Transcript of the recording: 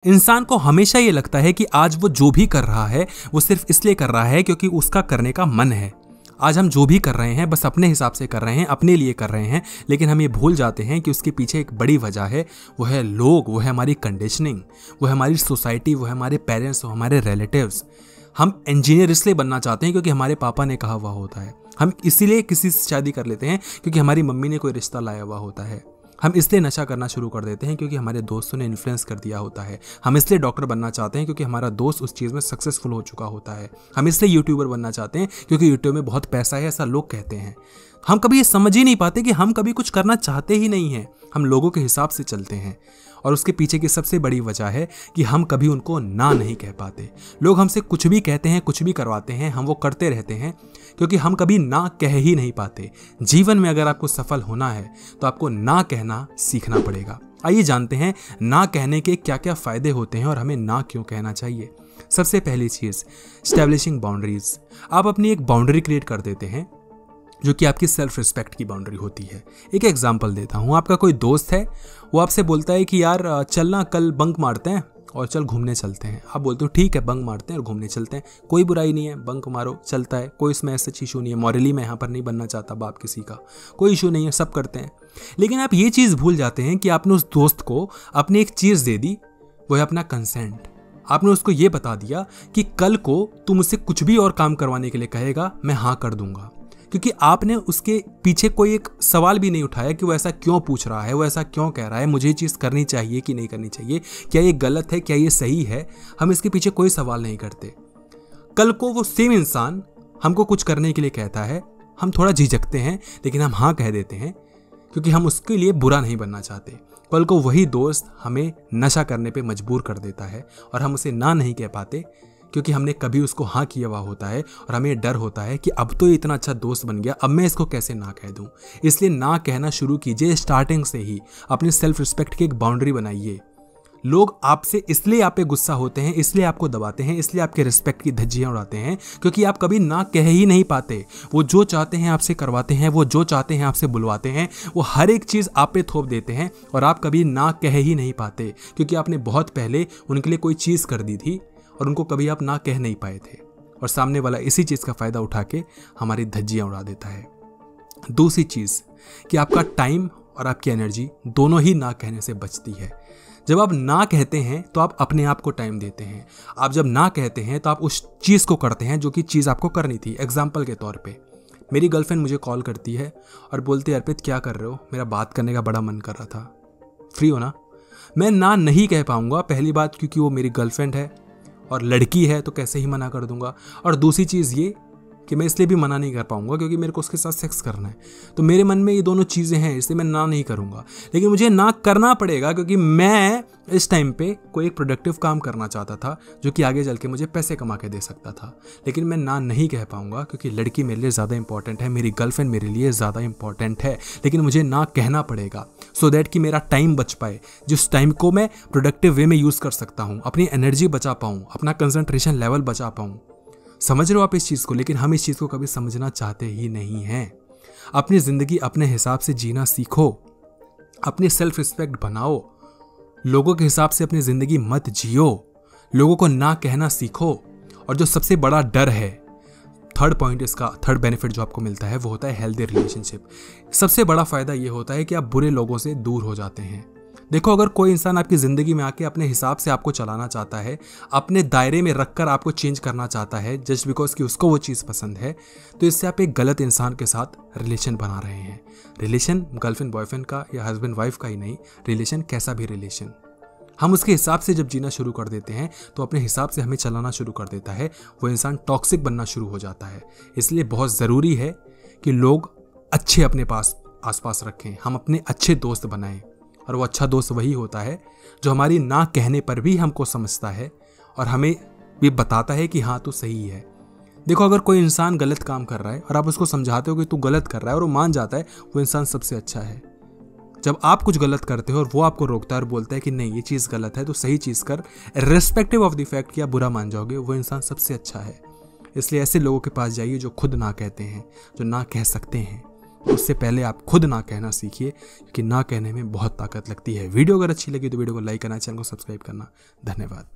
इंसान को हमेशा ये लगता है कि आज वो जो भी कर रहा है वो सिर्फ इसलिए कर रहा है क्योंकि उसका करने का मन है। आज हम जो भी कर रहे हैं बस अपने हिसाब से कर रहे हैं, अपने लिए कर रहे हैं, लेकिन हम ये भूल जाते हैं कि उसके पीछे एक बड़ी वजह है। वो है लोग, वो है हमारी कंडीशनिंग, वो है हमारी सोसाइटी, वो है हमारे पेरेंट्स, वो हमारे रिलेटिव्स। हम इंजीनियर इसलिए बनना चाहते हैं क्योंकि हमारे पापा ने कहा हुआ होता है। हम इसीलिए किसी से शादी कर लेते हैं क्योंकि हमारी मम्मी ने कोई रिश्ता लाया हुआ होता है। हम इसलिए नशा करना शुरू कर देते हैं क्योंकि हमारे दोस्तों ने इन्फ्लुएंस कर दिया होता है। हम इसलिए डॉक्टर बनना चाहते हैं क्योंकि हमारा दोस्त उस चीज़ में सक्सेसफुल हो चुका होता है। हम इसलिए यूट्यूबर बनना चाहते हैं क्योंकि यूट्यूब में बहुत पैसा है, ऐसा लोग कहते हैं। हम कभी ये समझ ही नहीं पाते कि हम कभी कुछ करना चाहते ही नहीं हैं। हम लोगों के हिसाब से चलते हैं और उसके पीछे की सबसे बड़ी वजह है कि हम कभी उनको ना नहीं कह पाते। लोग हमसे कुछ भी कहते हैं, कुछ भी करवाते हैं, हम वो करते रहते हैं क्योंकि हम कभी ना कह ही नहीं पाते। जीवन में अगर आपको सफल होना है तो आपको ना कहना सीखना पड़ेगा। आइए जानते हैं ना कहने के क्या क्या फायदे होते हैं और हमें ना क्यों कहना चाहिए। सबसे पहली चीज़, एस्टैब्लिशिंग बाउंड्रीज। आप अपनी एक बाउंड्री क्रिएट कर देते हैं जो कि आपकी सेल्फ रिस्पेक्ट की बाउंड्री होती है। एक एग्जांपल देता हूँ। आपका कोई दोस्त है, वो आपसे बोलता है कि यार चलना कल बंक मारते हैं और चल घूमने चलते हैं। आप बोलते हो ठीक है, बंक मारते हैं और घूमने चलते हैं, कोई बुराई नहीं है, बंक मारो, चलता है, कोई इसमें ऐसा इशू नहीं है। मॉरली मैं यहाँ पर नहीं बनना चाहता बाप किसी का, कोई इशू नहीं है, सब करते हैं। लेकिन आप ये चीज़ भूल जाते हैं कि आपने उस दोस्त को अपनी एक चीज़ दे दी, वो है अपना कंसेंट। आपने उसको ये बता दिया कि कल को तू मुझसे कुछ भी और काम करवाने के लिए कहेगा, मैं हाँ कर दूंगा, क्योंकि आपने उसके पीछे कोई एक सवाल भी नहीं उठाया कि वो ऐसा क्यों पूछ रहा है, वो ऐसा क्यों कह रहा है, मुझे ये चीज़ करनी चाहिए कि नहीं करनी चाहिए, क्या ये गलत है, क्या ये सही है। हम इसके पीछे कोई सवाल नहीं करते। कल को वो सेम इंसान हमको कुछ करने के लिए कहता है, हम थोड़ा झिझकते हैं लेकिन हम हाँ कह देते हैं क्योंकि हम उसके लिए बुरा नहीं बनना चाहते। कल को वही दोस्त हमें नशा करने पे मजबूर कर देता है और हम उसे ना नहीं कह पाते क्योंकि हमने कभी उसको हाँ किया हुआ होता है और हमें डर होता है कि अब तो ये इतना अच्छा दोस्त बन गया, अब मैं इसको कैसे ना कह दूं। इसलिए ना कहना शुरू कीजिए स्टार्टिंग से ही। अपनी सेल्फ रिस्पेक्ट की एक बाउंड्री बनाइए। लोग आपसे इसलिए आप पे गुस्सा होते हैं, इसलिए आपको दबाते हैं, इसलिए आपके रिस्पेक्ट की धज्जियां उड़ाते हैं क्योंकि आप कभी ना कह ही नहीं पाते। वो जो चाहते हैं आपसे करवाते हैं, वो जो चाहते हैं आपसे बुलवाते हैं, वो हर एक चीज़ आप पे थोप देते हैं और आप कभी ना कह ही नहीं पाते क्योंकि आपने बहुत पहले उनके लिए कोई चीज़ कर दी थी और उनको कभी आप ना कह नहीं पाए थे और सामने वाला इसी चीज़ का फ़ायदा उठा के हमारी धज्जियाँ उड़ा देता है। दूसरी चीज़ कि आपका टाइम और आपकी एनर्जी दोनों ही ना कहने से बचती है। जब आप ना कहते हैं तो आप अपने आप को टाइम देते हैं। आप जब ना कहते हैं तो आप उस चीज़ को करते हैं जो कि चीज़ आपको करनी थी। एग्जाम्पल के तौर पर, मेरी गर्लफ्रेंड मुझे कॉल करती है और बोलती है अर्पित क्या कर रहे हो, मेरा बात करने का बड़ा मन कर रहा था, फ्री हो ना। मैं ना नहीं कह पाऊँगा, पहली बात क्योंकि वो मेरी गर्लफ्रेंड है और लड़की है तो कैसे ही मना कर दूंगा, और दूसरी चीज़ ये कि मैं इसलिए भी मना नहीं कर पाऊंगा क्योंकि मेरे को उसके साथ सेक्स करना है। तो मेरे मन में ये दोनों चीज़ें हैं, इसलिए मैं ना नहीं करूंगा। लेकिन मुझे ना करना पड़ेगा क्योंकि मैं इस टाइम पे कोई एक प्रोडक्टिव काम करना चाहता था जो कि आगे चल के मुझे पैसे कमा के दे सकता था। लेकिन मैं ना नहीं कह पाऊंगा क्योंकि लड़की मेरे लिए ज़्यादा इंपॉर्टेंट है, मेरी गर्लफ्रेंड मेरे लिए ज़्यादा इंपॉर्टेंट है। लेकिन मुझे ना कहना पड़ेगा सो दैट कि मेरा टाइम बच पाए, जिस टाइम को मैं प्रोडक्टिव वे में यूज़ कर सकता हूँ, अपनी एनर्जी बचा पाऊँ, अपना कंसंट्रेशन लेवल बचा पाऊँ। समझ रहे हो आप इस चीज़ को? लेकिन हम इस चीज़ को कभी समझना चाहते ही नहीं हैं। अपनी ज़िंदगी अपने हिसाब से जीना सीखो, अपनी सेल्फ रिस्पेक्ट बनाओ, लोगों के हिसाब से अपनी ज़िंदगी मत जियो, लोगों को ना कहना सीखो। और जो सबसे बड़ा डर है, थर्ड पॉइंट, इसका थर्ड बेनिफिट जो आपको मिलता है वो होता है हेल्दी रिलेशनशिप। सबसे बड़ा फ़ायदा ये होता है कि आप बुरे लोगों से दूर हो जाते हैं। देखो, अगर कोई इंसान आपकी ज़िंदगी में आके अपने हिसाब से आपको चलाना चाहता है, अपने दायरे में रखकर आपको चेंज करना चाहता है जस्ट बिकॉज कि उसको वो चीज़ पसंद है, तो इससे आप एक गलत इंसान के साथ रिलेशन बना रहे हैं। रिलेशन गर्लफ्रेंड बॉयफ्रेंड का या हस्बैंड वाइफ का ही नहीं, रिलेशन कैसा भी रिलेशन, हम उसके हिसाब से जब जीना शुरू कर देते हैं तो अपने हिसाब से हमें चलाना शुरू कर देता है, वो इंसान टॉक्सिक बनना शुरू हो जाता है। इसलिए बहुत ज़रूरी है कि लोग अच्छे अपने पास आसपास रखें, हम अपने अच्छे दोस्त बनाएं। और वो अच्छा दोस्त वही होता है जो हमारी ना कहने पर भी हमको समझता है और हमें भी बताता है कि हाँ तू सही है। देखो, अगर कोई इंसान गलत काम कर रहा है और आप उसको समझाते हो कि तू गलत कर रहा है और वो मान जाता है, वो इंसान सबसे अच्छा है। जब आप कुछ गलत करते हो और वो आपको रोकता है और बोलता है कि नहीं ये चीज़ गलत है तो सही चीज़ कर, रिस्पेक्टिव ऑफ द फैक्ट कि आप बुरा मान जाओगे, वो इंसान सबसे अच्छा है। इसलिए ऐसे लोगों के पास जाइए जो खुद ना कहते हैं, जो ना कह सकते हैं, उससे पहले आप खुद ना कहना सीखिए, क्योंकि ना कहने में बहुत ताकत लगती है। वीडियो अगर अच्छी लगी तो वीडियो को लाइक करना, चैनल को सब्सक्राइब करना। धन्यवाद।